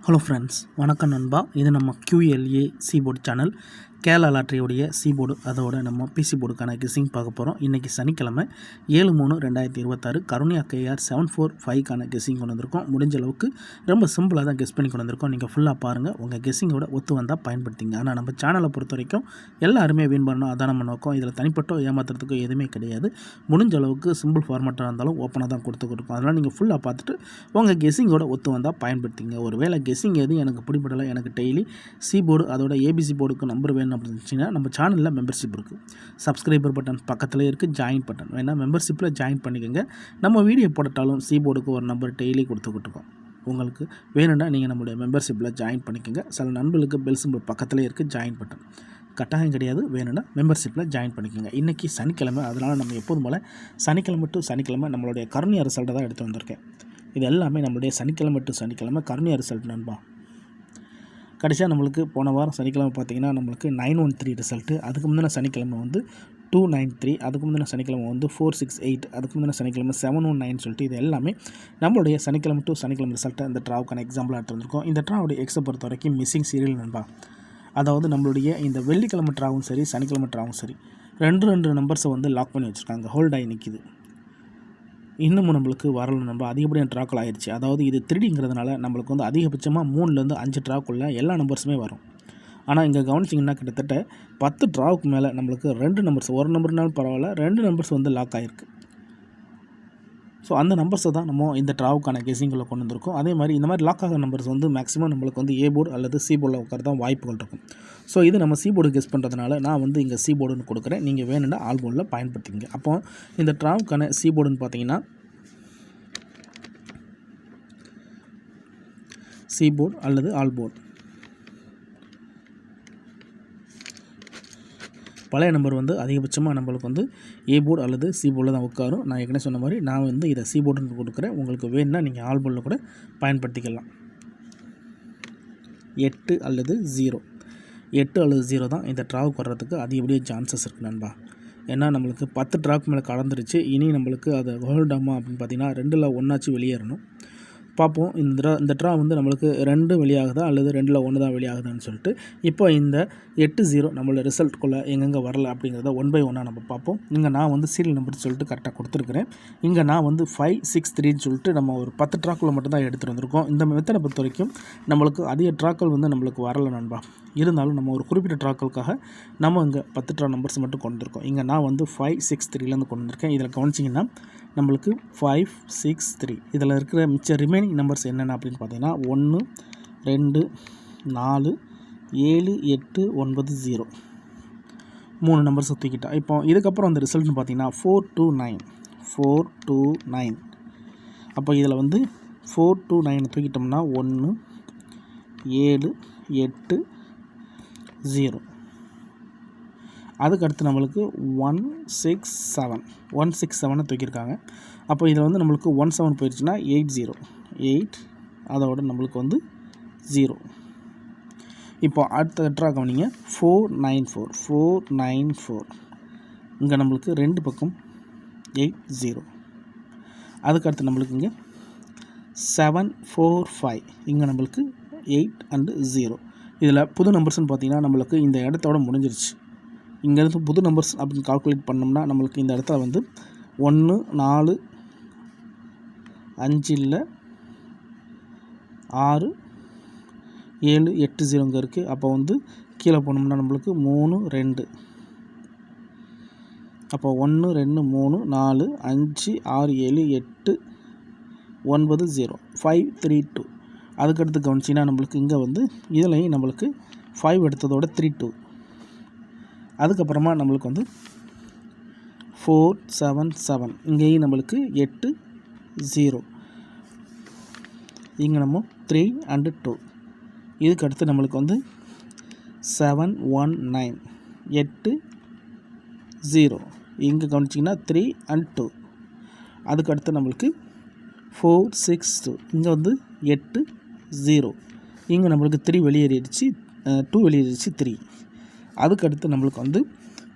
Hello friends, வணக்கம் நண்பா. இது நம்ம QLA சீபோர்டு சேனல். கேரளா லாட்ரியோடைய சீபோர்டு அதோட நம்ம பிசி போர்டுக்கான கெஸ்ஸிங் பார்க்க போகிறோம். இன்றைக்கி சனிக்கிழமை 7/3/2026 கருணியா KR 745க்கான கெஸ்ஸிங் கொண்டு வந்திருக்கோம். முடிஞ்ச அளவுக்கு ரொம்ப சிம்பிளாக தான் கெஸ் பண்ணி கொண்டு வந்திருக்கோம். நீங்கள் ஃபுல்லாக பாருங்கள், உங்கள் கெஸ்ஸிங்கோட ஒத்து வந்தால் பயன்படுத்திங்க. ஆனால் நம்ம சேனலை பொறுத்த வரைக்கும் எல்லாருமே வின் பண்ணணும், அதான் நம்ம நோக்கம். இதில் தனிப்பட்ட ஏமாத்துறதுக்கு எதுவுமே கிடையாது. முடிஞ்ச அளவுக்கு சிம்பிள் ஃபார்மேட்டாக இருந்தாலும் ஓப்பனாக தான் கொடுத்துருக்கோம். அதனால் நீங்கள் ஃபுல்லாக பார்த்துட்டு உங்கள் கெஸ்ஸிங்கோட ஒத்து வந்தால் பயன்படுத்திங்க. ஒரு வேளை கெஸ்ஸிங் எதுவும் எனக்கு பிடிப்படலை, எனக்கு டெய்லி சீபோர்டு அதோட ABC போர்டுக்கு நம்பர் வேணும் அப்படின்னு இருந்துச்சுன்னா நம்ம சேனலில் மெம்பர்ஷிப் இருக்குது. சப்ஸ்கிரைபர் பட்டன் பக்கத்தில் இருக்குது, ஜாயின் பட்டன் வேணால் மெம்பர்ஷிப்பில் ஜாயின் பண்ணிக்கோங்க. நம்ம வீடியோ போட்டாலும் சீபோர்டுக்கு ஒரு நம்பர் டெய்லி கொடுத்துக்கிட்டுருக்கோம். உங்களுக்கு வேணும்னா நீங்கள் நம்மளுடைய மெம்பர்ஷிப்பில் ஜாயின் பண்ணிக்கோங்க. சில நண்பர்களுக்கு பெல் சிம்பிள் பக்கத்தில் இருக்குது, ஜாயின் பட்டன் கட்டாயம் கிடையாது. வேணும்னா மெம்பர்ஷிப்பில் ஜாயின் பண்ணிக்கோங்க. இன்றைக்கி சனிக்கிழமை, அதனால் நம்ம எப்போதும் போல் சனிக்கிழமை டு சனிக்கிழமை நம்மளுடைய கருணியா ரிசல்ட்டை தான் எடுத்து வந்திருக்கேன். இது எல்லாமே நம்மளுடைய சனிக்கிழமை டு சனிக்கிழமை கருணியா ரிசல்ட் நண்பா. கடைசியாக நம்மளுக்கு போன வாரம் சனிக்கிழமை பார்த்திங்கன்னா நம்மளுக்கு 913 ரிசல்ட்டு. அதுக்கு முந்தின சனிக்கிழமை வந்து 293, அதுக்கு முந்தின சனிக்கிழமை வந்து 468, அதுக்கு முந்தின சனிக்கிழமை 719 சொல்லிட்டு இது எல்லாமே நம்மளுடைய சனிக்கிழமை டு சனிக்கிழமை ரிசல்ட்டை இந்த ட்ராவுக்கான எக்ஸாம்பிளாக எடுத்துருக்கோம். இந்த ட்ராவுடைய எக்ஸை பொறுத்த வரைக்கும் மிஸ்ஸிங் சீரியல் நண்பா. அதாவது நம்மளுடைய இந்த வெள்ளிக்கிழமை ட்ராவும் சரி, சனிக்கிழமை ட்ராவும் சரி, ரெண்டு நம்பர்ஸை வந்து லாக் பண்ணி வச்சுருக்காங்க, ஹோல்ட் ஆகி நிற்கிது. இன்னமும் நம்மளுக்கு வரல நம்ப, அதிகப்படியான ட்ராக்கள் ஆயிடுச்சு. அதாவது இது 3Dங்கிறதுனால நம்மளுக்கு வந்து அதிகபட்சமாக 3லேருந்து 5 ட்ராக்குள்ளே எல்லா நம்பர்ஸுமே வரும். ஆனால் இங்கே கவனிச்சிங்கன்னா கிட்டத்தட்ட 10 ட்ராவுக்கு மேலே நம்மளுக்கு 2 நம்பர்ஸ், ஒரு நம்பர்னாலும் பரவாயில்ல, 2 நம்பர்ஸ் வந்து லாக் ஆகிருக்கு. ஸோ அந்த நம்பர்ஸை தான் நம்ம இந்த ட்ராவுக்கான கெஸிங்கில் கொண்டு வந்திருக்கோம். அதே மாதிரி இந்த மாதிரி லாக் ஆகிற நம்பர்ஸ் வந்து மேக்ஸிமம் நம்மளுக்கு வந்து ஏ போர்டு அல்லது சி போர்டில் உட்கார தான் வாய்ப்புகள் இருக்கும். ஸோ இது நம்ம சி போர்டு கெஸ் பண்ணுறதுனால நான் வந்து இங்கே சி போர்டுன்னு கொடுக்குறேன். நீங்கள் வேணும்னா ஆல் போர்டில் பயன்படுத்திங்க. அப்போ இந்த ட்ராவுக்கான சி போர்டுன்னு பார்த்தீங்கன்னா சி போர்டு அல்லது ஆல் போர்டு. பழைய நம்பர் வந்து அதிகபட்சமாக நம்மளுக்கு வந்து ஏ போர்டு அல்லது சி போர்டில் தான் உட்காரும். நான் ஏற்கனவே சொன்ன மாதிரி நான் வந்து இதை சி போர்டுன்னு கொடுக்குறேன். உங்களுக்கு வேணும்னா நீங்கள் ஆல் போர்டில் கூட பயன்படுத்திக்கலாம். 8 அல்லது 0, 8 அல்லது 0 தான் இந்த ட்ராவுக்கு வர்றதுக்கு அதிகப்படியே சான்சஸ் இருக்குது நண்பா. ஏன்னா நம்மளுக்கு 10 ட்ராக் மேலே கலந்துருச்சு. இனி நம்மளுக்கு அதை ஹோல்டாமா அப்படின்னு பார்த்தீங்கன்னா 2ல் 1 வெளியேறணும். பார்ப்போம் இந்த ட்ரா வந்து நம்மளுக்கு 2 வெளியாகுதா அல்லது 2ல் 1 தான் வெளியாகுதான்னு சொல்லிட்டு. இப்போ இந்த 8-0 நம்மளோட ரிசல்ட்டுக்குள்ளே எங்கெங்கே வரல அப்படிங்கிறத 1 by 1 நம்ம பார்ப்போம். இங்கே நான் வந்து சீரியல் நம்பர் சொல்லிட்டு கரெக்டாக கொடுத்துருக்குறேன். இங்கே நான் வந்து 563 சொல்லிட்டு நம்ம ஒரு 10 ட்ராக்குள்ளே மட்டும்தான் எடுத்துகிட்டு வந்திருக்கோம். இந்த மெத்தடை பொறுத்த வரைக்கும் நம்மளுக்கு அதிக ட்ராக்கள் வந்து நம்மளுக்கு வரல நண்பா. இருந்தாலும் நம்ம ஒரு குறிப்பிட்ட ட்ராக்களுக்காக நம்ம இங்கே 10 ட்ரா நம்பர்ஸ் மட்டும் கொண்டு வந்திருக்கோம். இங்கே நான் வந்து 563லேருந்து கொண்டு வந்திருக்கேன். இதில் கவனிச்சிங்கன்னா நம்மளுக்கு 563 இதில் இருக்கிற மிச்ச ரிமைனிங் நம்பர்ஸ் என்னென்ன அப்படின்னு பார்த்தீங்கன்னா 1, 2, 4, 7, 8, 9, 0 3 நம்பர்ஸை தூக்கிட்டோம். இப்போ இதுக்கப்புறம் அந்த ரிசல்ட்னு பார்த்தீங்கன்னா 429. அப்போ இதில் வந்து 429 தூக்கிட்டோம்னா 1, 7, 8, 0. அதுக்கடுத்து நம்மளுக்கு 167 தூக்கியிருக்காங்க. அப்போ இதில் வந்து நம்மளுக்கு 17 போயிடுச்சுன்னா 8 அதோட நம்மளுக்கு வந்து 0. இப்போ அடுத்த ட்ரா கவனிங்க 494 இங்கே நம்மளுக்கு 2 பக்கம் 80. அதுக்கடுத்து நம்மளுக்கு இங்கே 745 இங்கே நம்மளுக்கு 8 and 0. இதில் புது நம்பர்ஸ்னு பார்த்தீங்கன்னா நம்மளுக்கு இந்த இடத்தோட முடிஞ்சிருச்சு. இங்கேருந்து புது நம்பர்ஸ் அப்படின்னு கால்குலேட் பண்ணோம்னா நம்மளுக்கு இந்த இடத்துல வந்து 1, 4, 5 இல்லை 6, 7, 8, 0 இங்கே இருக்குது. அப்போ வந்து கீழே போனோம்னா நம்மளுக்கு 3, 2. அப்போ 1, 2, 3, 4, 5, 6, 7, 8, 9, 0, 532. அதுக்கடுத்து கவனிச்சிங்கன்னா நம்மளுக்கு இங்கே வந்து இதுலேயும் நம்மளுக்கு 5 எடுத்ததோட 32. அதுக்கப்புறமா நம்மளுக்கு வந்து 477 இங்கேயும் நம்மளுக்கு 8, 0 இங்கே நம்ம 3 and 2. இதுக்கு அடுத்து நம்மளுக்கு வந்து 719 8, 0 இங்கே கவனிச்சிங்கன்னா 3 and 2. அதுக்கு அடுத்து நம்மளுக்கு 462 இங்கே வந்து 8, 0 இங்கே நம்மளுக்கு 3 வெளியேறிடுச்சு, 2 வெளியேறிடுச்சு 3. அதுக்கடுத்து நம்மளுக்கு வந்து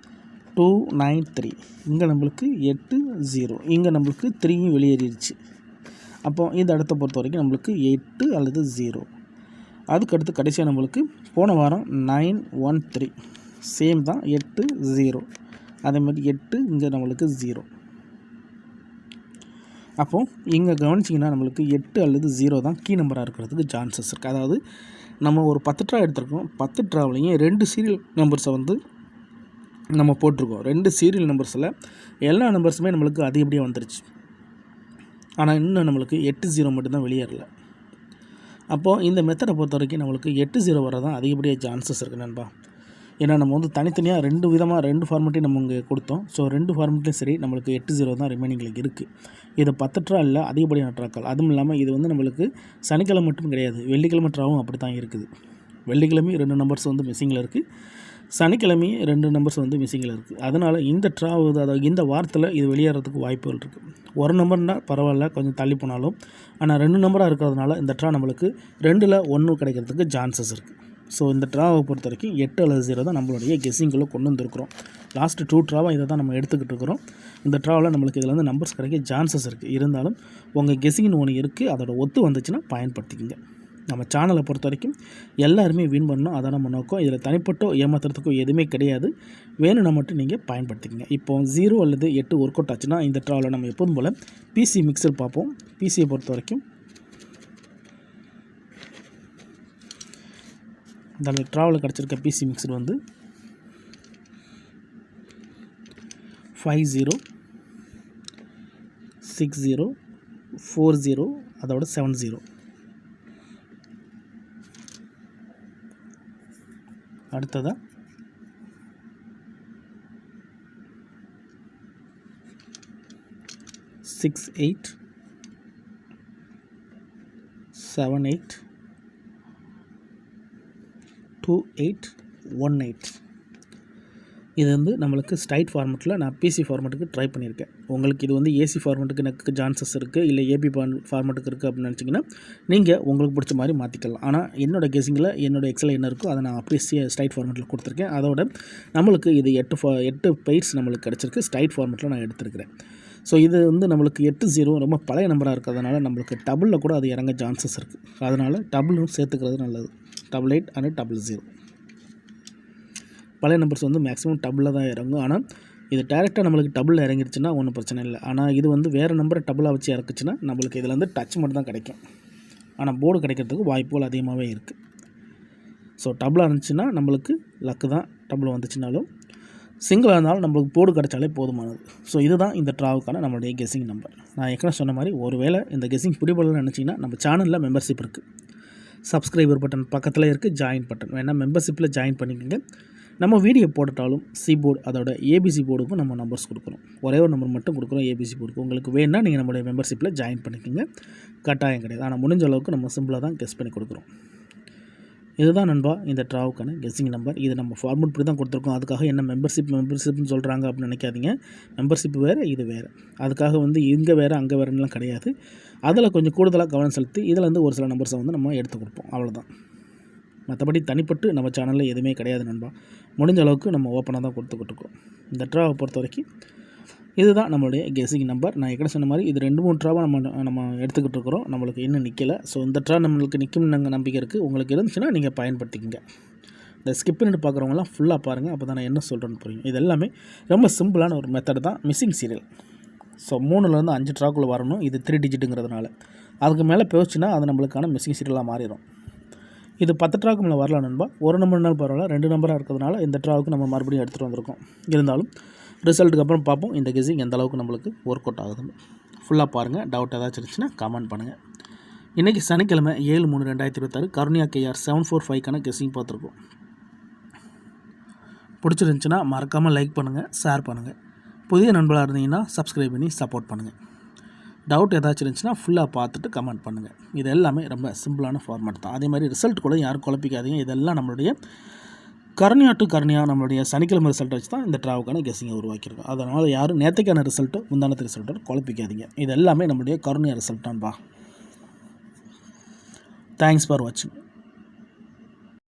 293 இங்கே நம்மளுக்கு 8, 0 இங்கே நம்மளுக்கு 3 வெளியேறிடுச்சு. அப்போ இந்த இடத்த பொறுத்த வரைக்கும் நம்மளுக்கு 8 அல்லது 0 அதுக்கடுத்து கடைசியாக நம்மளுக்கு போன வாரம் 913 சேம் தான் 80. அதே மாதிரி 8 இங்கே நம்மளுக்கு 0. அப்போது இங்கே கவனிச்சிங்கன்னா நம்மளுக்கு 8 அல்லது 0 தான் கீ நம்பராக இருக்கிறதுக்கு சான்சஸ் இருக்குது. அதாவது நம்ம ஒரு 10 ட்ரா எடுத்துருக்கோம். 10 ட்ராவிலையும் 2 சீரியல் நம்பர்ஸை வந்து நம்ம போட்டிருக்கோம். 2 சீரியல் நம்பர்ஸில் எல்லா நம்பர்ஸுமே நம்மளுக்கு அதிகப்படியாக வந்துருச்சு. ஆனால் இன்னும் நம்மளுக்கு 80 மட்டும்தான் வெளியேறல. அப்போது இந்த மெத்தடை பொறுத்த வரைக்கும் நம்மளுக்கு 80 வர தான் அதிகப்படியாக சான்சஸ் இருக்குது நண்பா. ஏன்னா நம்ம வந்து தனித்தனியாக 2 ஃபார்மெட்டையும் நம்ம இங்கே கொடுத்தோம். ஸோ 2 ஃபார்மெட்லையும் சரி நம்மளுக்கு 80 தான் ரிமைனிங்கில் இருக்குது. இது 10 ட்ரா இல்லை, அதிகப்படியான ட்ராக்கள். அதுவும் இல்லாமல் இது வந்து நம்மளுக்கு சனிக்கிழமை மட்டும் கிடையாது, வெள்ளிக்கிழமை ட்ராவும் அப்படி தான் இருக்குது. வெள்ளிக்கிழமையும் 2 நம்பர்ஸ் வந்து மிஸ்ஸிங்கில் இருக்குது, சனிக்கிழமையும் 2 நம்பர்ஸ் வந்து மிஸ்ஸிங்கில் இருக்குது. அதனால் இந்த ட்ரா அதாவது இந்த வாரத்தில் இது வெளியேறதுக்கு வாய்ப்புகள் இருக்குது. ஒரு நம்பர்னால் பரவாயில்ல, கொஞ்சம் தள்ளி போனாலும். ஆனால் 2 நம்பராக இருக்கிறதுனால இந்த ட்ரா நம்மளுக்கு 2ல் 1 கிடைக்கிறதுக்கு சான்சஸ் இருக்குது. ஸோ இந்த ட்ராவை பொறுத்த வரைக்கும் 8 அல்லது 0 தான் நம்மளுடைய கெஸ்ஸிங்குள்ளே கொண்டு வந்துருக்குறோம். லாஸ்ட்டு 2 ட்ராவாக இதை தான் நம்ம எடுத்துக்கிட்டு இருக்கிறோம். இந்த ட்ராவில் நம்மளுக்கு இதில் வந்து நம்பர்ஸ் கிடைக்க சான்சஸ் இருக்குது. இருந்தாலும் உங்கள் கெஸ்ஸிங்னு ஒன்று இருக்குது, அதோட ஒத்து வந்துச்சுன்னா பயன்படுத்திக்கிங்க. நம்ம சேனலை பொறுத்த வரைக்கும் எல்லாருமே வின் பண்ணணும், அதான் நம்ம நோக்கம். இதில் தனிப்பட்டோ ஏமாத்துறதுக்கோ எதுவுமே கிடையாது. வேணும்னா மட்டும் நீங்கள் பயன்படுத்திக்கங்க. இப்போ 0 அல்லது 8 ஒர்க் அவுட் ஆச்சுன்னா இந்த ட்ராவில் நம்ம எப்போதும் போல் பிசி மிக்சர் பார்ப்போம். பிசியை பொறுத்த வரைக்கும் இந்த ட்ராவில் கிடச்சிருக்க பிசி மிக்சர் வந்து 50 60 40 அதோட 70. அடுத்ததாக 68 78 2818. இது வந்து நம்மளுக்கு ஸ்ட்ரைட் ஃபார்மெட்டில் நான் பிசி ஃபார்மெட்டுக்கு ட்ரை பண்ணியிருக்கேன். உங்களுக்கு இது வந்து ஏசி ஃபார்மெட்டுக்கு எனக்கு சான்சஸ் இருக்குது, இல்லை ஏபி ஃபார்மெட்டுக்கு இருக்குது அப்படின்னு நினச்சிங்கன்னா நீங்கள் உங்களுக்கு பிடிச்ச மாதிரி மாற்றிக்கலாம். ஆனால் என்னோடய கெஸிங்கில் என்னோடய எக்ஸில் என்ன இருக்கோ அதை நான் அப்படியே ஸ்ட்ரைட் ஃபார்மெட்டில் கொடுத்துருக்கேன். அதோட நம்மளுக்கு இது 8 பைட்ஸ் நம்மளுக்கு கிடச்சிருக்கு. ஸ்ட்ரைட் ஃபார்மெட்டில் நான் எடுத்துருக்கிறேன். ஸோ இது வந்து நம்மளுக்கு 80 ரொம்ப பழைய நம்பராக இருக்கிறதுனால நம்மளுக்கு டபுளில் கூட அது இறங்க சான்சஸ் இருக்குது. அதனால் டபுளும் சேர்த்துக்கிறது நல்லது. 88 and 00. பழைய நம்பர்ஸ் வந்து மேக்ஸிமம் டபுளில் தான் இறங்கும். ஆனால் இது டேரெக்டாக நம்மளுக்கு டபுளில் இறங்கிடுச்சுன்னா ஒன்றும் பிரச்சனை இல்லை. ஆனால் இது வந்து வேறு நம்பரை டபுளாக வச்சு இறக்குச்சுன்னா நம்மளுக்கு இதில் வந்து டச் மட்டும் தான் கிடைக்கும். ஆனால் போர்டு கிடைக்கிறதுக்கு வாய்ப்புகள் அதிகமாகவே இருக்குது. ஸோ டபுளாக இருந்துச்சுன்னா நம்மளுக்கு லக்கு தான். டபுள் வந்துச்சுனாலும் சிங்கிளாக இருந்தாலும் நம்மளுக்கு போர்டு கிடைச்சாலே போதுமானது. ஸோ இதுதான் இந்த ட்ராவுக்கான நம்மளுடைய கெஸ்ஸிங் நம்பர். நான் ஏற்கனவே சொன்ன மாதிரி ஒரு வேளை இந்த கெஸ்ஸிங் பிடிபடலன்னு நினச்சிங்கன்னா நம்ம சேனலில் மெம்பர்ஷிப் இருக்குது. சப்ஸ்கிரைபர் பட்டன் பக்கத்தில் இருக்குது, ஜாயின் பட்டன் வேணால் மெம்பர்ஷிப்பில் ஜாயின் பண்ணிக்கோங்க. நம்ம வீடியோ போட்டுட்டாலும் போர்டு அதோட ஏபிசி போர்டுக்கும் நம்ம நம்பர்ஸ் கொடுக்குறோம். ஒரே ஒரு நம்பர் மட்டும் கொடுக்குறோம் ஏபிசி போர்டுக்கு. உங்களுக்கு வேணுன்னா நீங்கள் நம்மளுடைய மெம்பர்ஷிப்பில் ஜாயின் பண்ணிக்கோங்க, கட்டாயம் கிடையாது. ஆனால் முடிஞ்ச அளவுக்கு நம்ம சிம்பிளாக தான் கெஸ் பண்ணி கொடுக்குறோம். இதுதான் நண்பா இந்த ட்ராவுக்கான கெஸ்ஸிங் நம்பர். இது நம்ம ஃபார்மெட் இப்படி தான் கொடுத்துருக்கோம். அதுக்காக என்ன மெம்பர்ஷிப்னு சொல்கிறாங்க அப்படின்னு நினைக்காதீங்க. மெம்பர்ஷிப் வேறு, இது வேறு. அதுக்காக வந்து இங்கே வேறு அங்கே வேறுலாம் கிடையாது. அதில் கொஞ்சம் கூடுதலாக கவனம் செலுத்தி இதில் வந்து ஒரு சில நம்பர்ஸை வந்து நம்ம எடுத்து கொடுப்போம், அவ்வளோதான். மற்றபடி தனிப்பட்டு நம்ம சேனலில் எதுவுமே கிடையாது நண்பா. முடிஞ்ச அளவுக்கு நம்ம ஓப்பனாக தான் கொடுத்துக்கிட்டு இருக்கோம். இந்த ட்ராவை பொறுத்த வரைக்கும் இதுதான் நம்மளுடைய கெஸ்ஸிங் நம்பர். நான் ஏற்கனவே சொன்ன மாதிரி இது 2-3 ட்ராவாக நம்ம எடுத்துக்கிட்டு இருக்கிறோம். நம்மளுக்கு இன்னும் நிற்கலை. ஸோ இந்த ட்ரா நம்மளுக்கு நிற்கும் நாங்கள் நம்பிக்கை இருக்குது. உங்களுக்கு இருந்துச்சுன்னா நீங்கள் பயன்படுத்திக்கங்க. இந்த ஸ்கிப் பண்ணிட்டு பார்க்குறவங்களாம் ஃபுல்லாக பாருங்கள், அப்போ தான் நான் என்ன சொல்கிறேன்னு புரியும். இது எல்லாமே ரொம்ப சிம்பிளான ஒரு மெத்தட் தான். Missing serial. ஸோ 3லேருந்து 5 ட்ராக்குள்ளே வரணும். இது 3 டிஜிட்டுங்கிறதுனால அதுக்கு மேலே போச்சுன்னா அது நம்மளுக்கான மிஸ்ஸிங் சீரியலாக மாறிடும். இது 10 ட்ராக்கு மேலே வரலாம் நண்பா. ஒரு நம்பர்னாலும் பரவாயில்ல, 2 நம்பராக இருக்கிறதுனால இந்த ட்ராவுக்கு நம்ம மறுபடியும் எடுத்துகிட்டு வந்திருக்கோம். இருந்தாலும் ரிசல்ட்டுக்கு அப்புறம் பார்ப்போம் இந்த கெஸ்ஸிங் எந்த அளவுக்கு நம்மளுக்கு ஒர்க் அவுட் ஆகுதுன்னு. ஃபுல்லாக பாருங்கள். டவுட் ஏதாச்சும் இருந்துச்சுன்னா கமெண்ட் பண்ணுங்கள். இன்றைக்கி சனிக்கிழமை 7/3/2026 கருணியா KR 745க்கான கெஸ்ஸிங் பார்த்துருக்கோம். பிடிச்சிருந்துச்சுன்னா மறக்காமல் லைக் பண்ணுங்கள், ஷேர் பண்ணுங்கள். புதிய நண்பர்களாக இருந்தீங்கன்னா சப்ஸ்கிரைப் பண்ணி சப்போர்ட் பண்ணுங்கள். டவுட் ஏதாச்சும் இருந்துச்சுன்னா ஃபுல்லாக பார்த்துட்டு கமெண்ட் பண்ணுங்கள். இது எல்லாமே ரொம்ப சிம்பிளான ஃபார்மேட் தான். அதே மாதிரி ரிசல்ட் கூட யாரும் குழப்பிக்காதீங்க. இதெல்லாம் நம்மளுடைய கருணியா நம்மளுடைய சனிக்கிழமை ரிசல்ட் வச்சு தான் இந்த ட்ராவுக்கான கெஸ்ஸிங்கை உருவாக்கியிருக்கோம். அதனால் யாரும் நேற்றுக்கான ரிசல்ட்டோ முந்தானத்து ரிசல்ட்டோ குழப்பிக்காதீங்க. இது எல்லாமே நம்மளுடைய கருணியா ரிசல்ட் தான்பா. தேங்க்ஸ் ஃபார் வாட்சிங்.